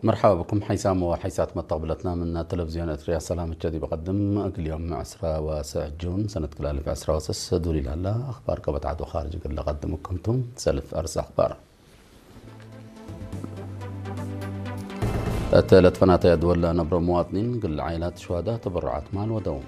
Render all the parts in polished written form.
مرحبا بكم حيسام وحيسات مطابلتنا من تلفزيون إثريا سلام الجدي بقدم كل يوم 10 جون سنة 2010 دولي لهلا أخبار قبط عدو خارج قل قدمكم سلف أرس أخبار التالت فناتا يدول نبر مواطنين قل عائلات شهداء تبرعات مال ودوم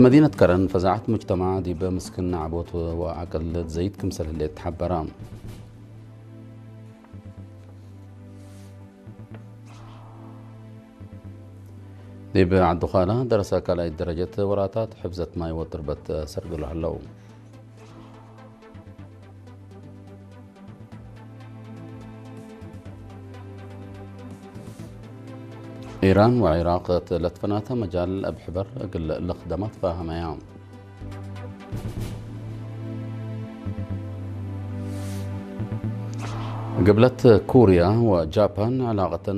مدينة كرن فزعت مجتمع دي بمسكن عبوت وعقل زيد كمسل اللي تحبرام دي بعد دخالة درسة كلا درجة وراتات حفظت ماي وتربت سرقل هلو إيران وعراق لتفناتها مجال أبحبر قل الخدمات فاهم أيام قبلت كوريا وجابان علاقة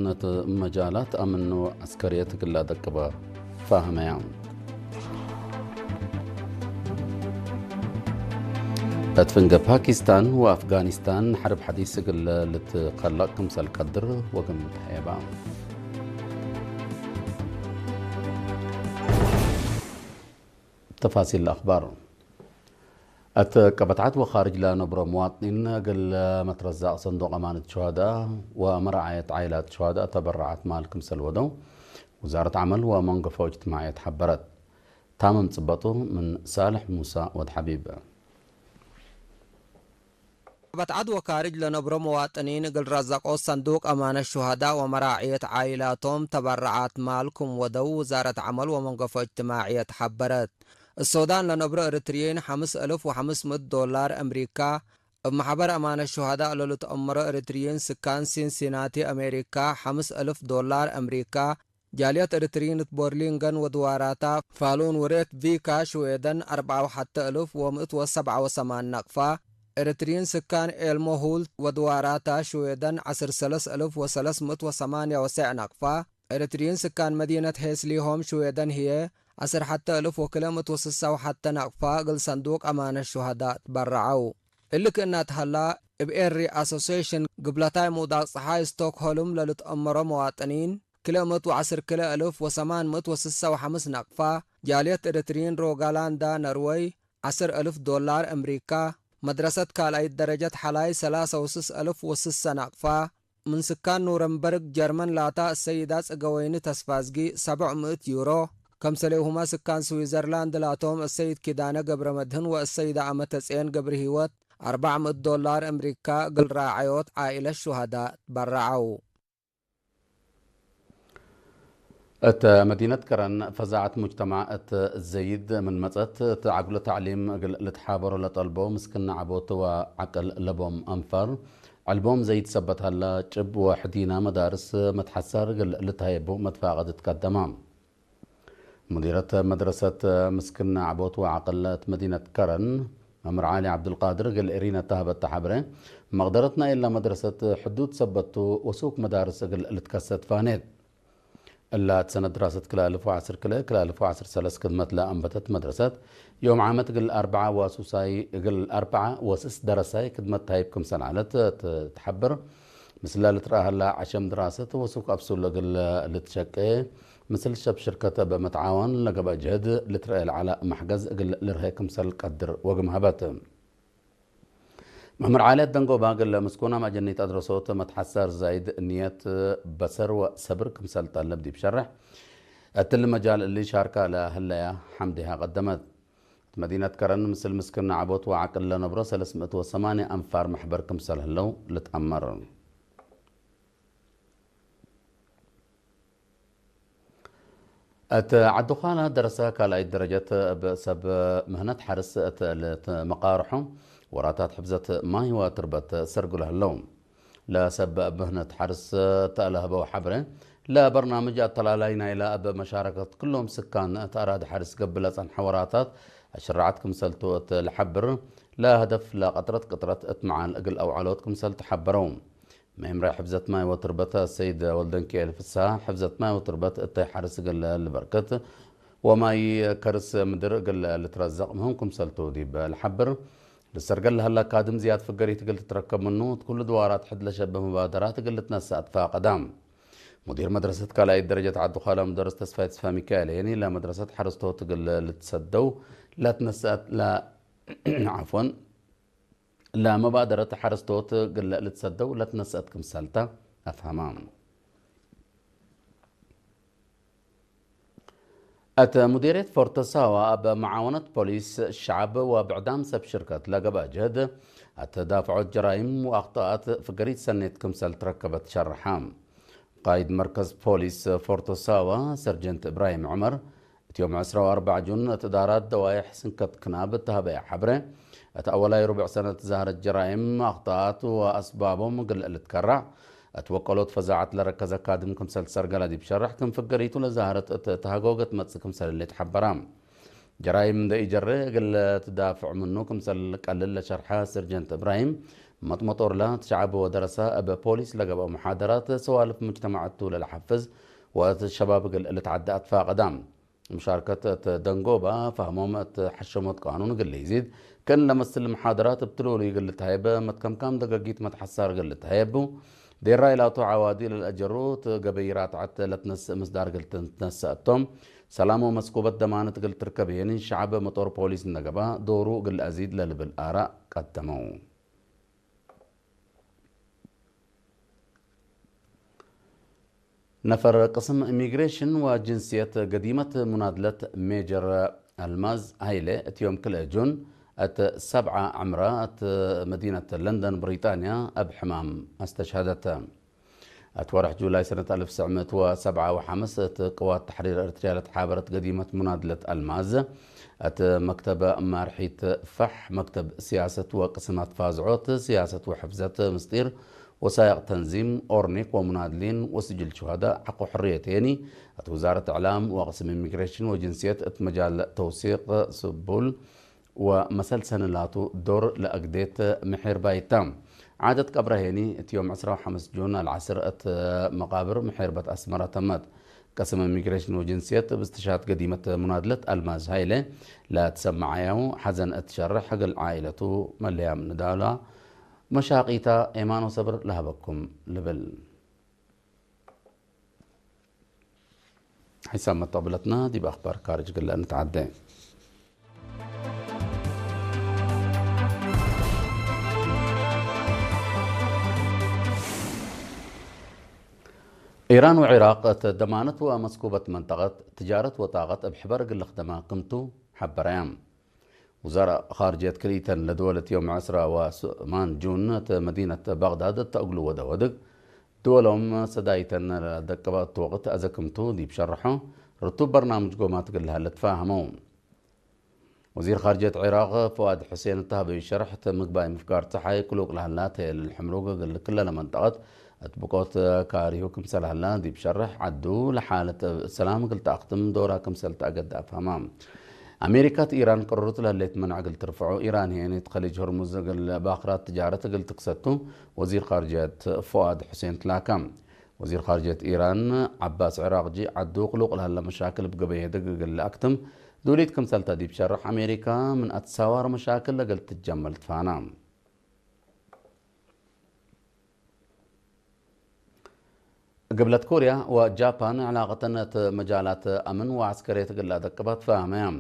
مجالات أمن وعسكرية قل دقبة فاهم أيام أتفنق باكستان وأفغانستان حرب حديث قل لتقلق كمسال قدر وقم حيبان تفاصيل الأخبار قبطعت وخارج لنبر مواطنين قل مترزق صندوق أمانة شهداء ومرعاية عائلات شهداء تبرعت مال كمسل ودو وزارة عمل ومنقفة اجتماعية حبرت تامم صبطه من صالح موسى ود حبيب قبطعت وخارج لنبر مواطنين قل رزقوا صندوق أمانة الشهداء ومراعية عائلاتهم تبرعات مالكم ودو وزارة عمل ومنقفة اجتماعية حبرت السودان لنبر إريتريين $5,500 أمريكا بمحبر أمانة الشهداء للتأمر إريتريين سكان سينسيناتي أمريكا $5,000 أمريكا جالية إريتريين بورلينغان ودواراتا فالون وريت فيكا شويدن 4,187 نقفة إريتريين سكان إلموهول ودواراتا شويدن 10,398 نقفة إريتريين سكان مدينة هيسلي هوم شويدن هي 10,000 حتى نقفة قل صندوق أمان الشهداء تبرعوا اللي كنا تهلا بإيري أسوسيشن قبلتاي موضع صحاي ستوكهولم للتأمر مواطنين 1,896 نقفة جالية إريتريين روغالاندا نروي $10,000 أمريكا مدرسة كالاي درجة حلاي 3,600 نقفة من سكان نورنبرغ جرمن لاتا السيدات قوين تسفازجي 700 يورو كم سليهما سكان سويسرلاند لاتهم السيد كيدانا قبر مدهن والسيدة عمت سين قبر هيوت $400 أمريكا قل راعيوت عائلة الشهداء برعوا مدينة كرن فزعت مجتمع الزيد من مطت تعقل تعليم لتحابر لطلبو مسكن عبوت وعقل لبوم أنفر علبوم زيد سبت هلا جب وحدينا مدارس متحسر لتهيبو متفاقد تقدمام مديرة مدرسة مسكن عبوت وعقلة مدينة كرن أمر علي عبد القادر قال إرينا تهبت تحبره مقدرتنا إلا مدرسة حدود سبتو وسوق مدارس قال لتكست فانيت إلا سنة دراسة كلا 1010 كلا 1010 سلس خدمت لا أنبتت مدرسة يوم عامت قال 4 وسوساي قال 4 وسس درساي خدمت هايبكم سنة على تحبر مثل اللي تراها هلا عشان دراسة وسوق أبسول قال لتشكي مثل شب شركة بمتعاون لقبا جهد لترأي على محجز قل لرهيكم سل قدر وقم هبات مهمر عالية دنقو باقل مسكونة ما جنيت أدرسوت متحسر زايد نية بسر وصبر كمسل طلب دي بشرح التل مجال اللي شاركة لهلا حمدها قدمت مدينة كرن مثل مسكن عبوت وعقل لنبرس 308 أنفار محبر كمسل هلو لتأمر عدوخانا درسا كالاي درجة بسب مهنة حرس مقارحه وراتات حفظت ماي وتربت سرقلها اللوم لا سب مهنة حرس تألهب وحبره لا برنامج الطلالين إلى أب مشاركة كلهم سكان تأراد حرس قبل عن حواراتات شرعتكم سلتوت الحبر لا هدف لا قطرة اتمعان أقل أو علوتكم سلت حبرون مهمرة حفظت ماي وتربتها السيد ولدن كيل في الساعة حفظت ماي وتربت التي حرس قل البركة وماي كرس مدر قل لترزق مهم كمسلتو دي بالحبر لسرقل هلا كادم زياد فقري تقل تتركب منه كل دوارات حد لشبه مبادرات قل تنسى أطفاء قدام مدير مدرسة كالاي درجة عدو خالة مدرسة تسفايت اسفا ميكائيل يعني لا مدرسة حرستو تقل لتسدو لا تنسى لا عفوا لا مبادرة حرستو تقل لتسدو لا تنسى كمسالتا أفهمام أت مديرية فورتساوا بمعاونة بوليس الشعب وبعدام سب شركة لقبا جهد التدافع الجرائم وأخطاءات فقريت سنة كمسال تركبت شرحام قائد مركز بوليس فورتساوا سرجنت إبراهيم عمر يوم 4 جون تدارات دوايح سنكت كناب تهبئ حبره أولاي ربع سنة زهرت جرائم أخطاءات وأسبابهم قل التكرع اتوكلوت فزاعت لركز كادم كمسل سرقلا دي بشرح كم فقريتو لزهرت تهاجوجت متس كمسل اللي تحبرام جرائم دا يجري قل تدافع منه كمسل قلل لشرحها سرجنت إبراهيم مطمطور لا تشعب ودرسة أبا بوليس لقب محاضرات سوالف مجتمعاتو للحفز والشباب قل اللي تعدى أطفاء قدام مشاركة دنقوبة فهمهم حشمت قانون قل يزيد كان لمس المحاضرات بتلولي قل تهيبه متكم كام دقاقيت متحسار قل تهيبو دير راي لا عوادي للأجروت قبيرات عت لتنس مصدار قلت تنس التوم سلامو مسكوبة دمانة قلت تركبيني شعب مطور بوليس النقبة دورو قل أزيد للبل آراء قدموا نفر قسم إميغريشن وجنسية قديمة منادلة ميجر الماز هايلة اتيوم كل جون ات7 عمرة مدينة لندن بريطانيا أبحمام استشهدت اتورح جولاي سنة 1907 وحمست قوات تحرير ارتريا حابرت قديمة منادلة الماز ات مكتب مارحيت فح مكتب سياسة وقسمات فازعوت سياسة وحفظة مصير وسائق تنظيم أورنيك ومنادلين وسجل شهداء حق حريتيني وزارة إعلام وقسم إميغريشن وجنسية مجال توثيق سبول ومسل سنلاتو دور لأقديت محير بايتام عادة قبرهيني يوم 15 جون العصر مقابر محير بات أسمرة تمت قسم إميغريشن وجنسية باستشهاد قديمة منادلة الماز هايلة لا تسمع يوم حزن اتشرح حق عائلته مليام ندالا مشاقيتا إيمان وصبر لهبكم لبل حسام طبلتنا دي بأخبار خارج قلنا نتعدى إيران وعراق تدمانت ومسكوبة منطقة تجارة وطاقة بحبر قل خدمة قمتو حبريام وزارة خارجية كليتن لدولة يوم 10 جون مدينة بغداد تأقلو ودودق دولهم سدايتن دقبات وقت أزكمتو دي بشرحو رتوب برنامج قومات قلها اللي تفاهمون وزير خارجية العراق فؤاد حسين الطهبي شرحت مقباي مفكار تحاي كلوك لهلات الحمروق قل كلنا منطقة اتبقوت كاريو كمسل هلا دي بشرح عدو لحالة السلام قلت أقدم دورا كمسل تأقد أفهمام أمريكا إيران قررت لها اللي تمنع قلت ترفعوا إيران يعني تخليج هرمز قل باقرات تجارة قلت تقصدتو وزير خارجية فؤاد حسين تلاكم وزير خارجية إيران عباس عراقجي عدو قلوق لها مشاكل بقبيه دق قل أكتم دوليت كمسل تدي بشرح أمريكا من أتساوار مشاكل قلت تتجمل تفانام قبلت كوريا وجابان علاقة مجالات أمن وعسكرية قل دقبات فاهمين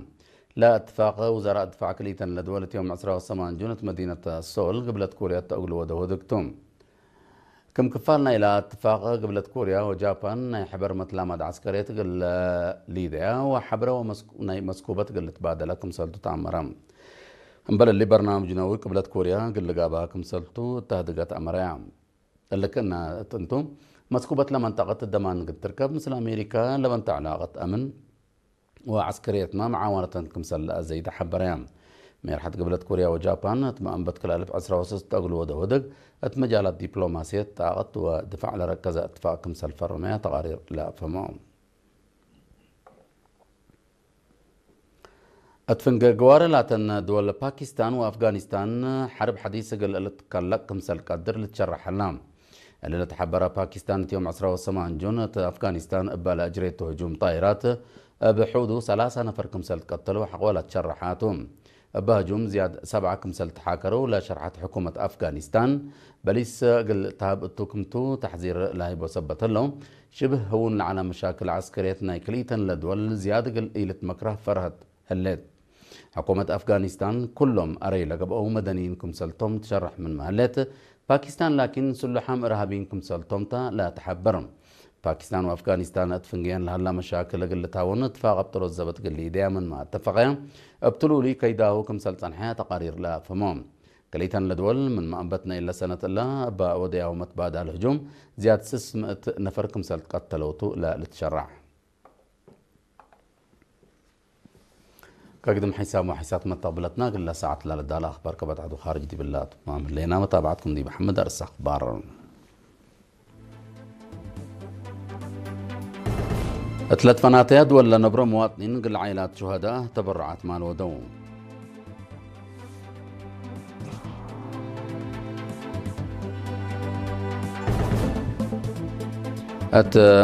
لا اتفاق وزراء دفاع كليتا لدولة يوم 10 جونة مدينة سول قبلت كوريا تأقلو ودودكتم كم كفالنا إلى اتفاق قبلت كوريا وجابان حبر متلامد عسكرية قل ليديا وحبر ومسكوبة قل تبادلة كم سلطو تعمرام بل اللي برنامج نووي قبلت كوريا قل لقابها كم سلطو تهدقات أمريام اللي كنا تنتم مسكوبة لمنطقة الدمان قد تركب مثل أمريكا لمنت علاقة أمن وعسكريتنا معاونة كمسل زيد حبريان ميرحت قبلت كوريا وجابان اتمأنبت كل 1006 تقل ودودق اتمجالات دبلوماسية طاقت ودفاع لركز اتفاق كمسل فرمية تقارير لا فمام اتفنق قوار لاتن دول باكستان وأفغانستان حرب حديث قل الاتكالك كمسل قدر لتشرح اللام اللي تحبرها باكستان يوم 10 جون أفغانستان إبالا أجريت هجوم طائرات بحودو 3 نفر كمسل تقتلوا حقولا تشرحاتهم بهجوم زياد 7 كمسل تحاكروا لشرحات حكومة أفغانستان بليس قل تهاب التوكمتو تحذير لاهي بوسبت لهم شبه هون على مشاكل عسكرية نايكليتن لدول زيادة قل إيلة مكره فرهد هلت حكومة أفغانستان كلهم أري لقبقوا مدنيين كمسلتهم تشرح من مهلت باكستان لكن سلحام إرهابيين كمسلتهم لا تحبرهم باكستان وأفغانستان أتفنجيان لهلا مشاكل قل تاون اتفاق ابتلو الزبط قل لي دائما ما اتفقين ابتلوا لي كيداهو كمسلتان حياة تقارير لا فمهم كليتان لدول من ما أنبتنا إلا سنة الله بأوديا ومتبادى الهجوم زياد 600 نفر كمسلت قتلوتو لا لتشرح كقدم حساب وحساب متقبلتنا قل ساعة لا لدال أخبار كبت عدو خارج دي بالله تمام لينا متابعتكم دي محمد أرس أخبار ثلاث فناتيات ولا نبرة مواطنين قل عائلات شهداء تبرعت مال ودو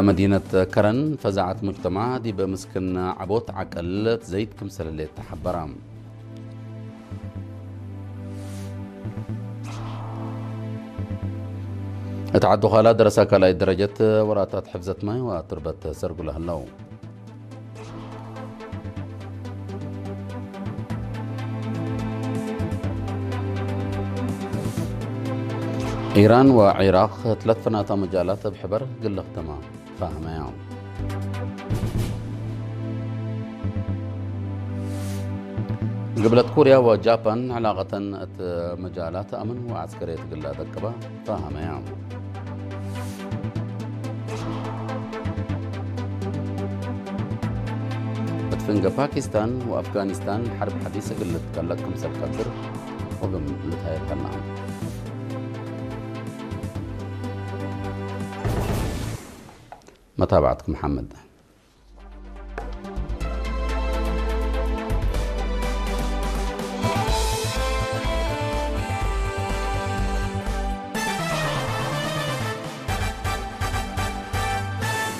مدينة كرن فزعت مجتمع دي بمسكن عبوت عقل زيت كمسل اللي تحبرام اتعدوا خالات درسا كلا درجة وراتات حفظت ماي وتربت سرقوا لها اللو إيران وعراق 3 فناتا مجالات بحبر قل تمام فاهمة يوم قبلت كوريا وجابان علاقة مجالات أمن وعسكرية قل دكبة فاهمة يوم بتفنق باكستان وأفغانستان حرب حديثة قل تكلكم سلكتر وقم لتهاي النعم متابعتكم محمد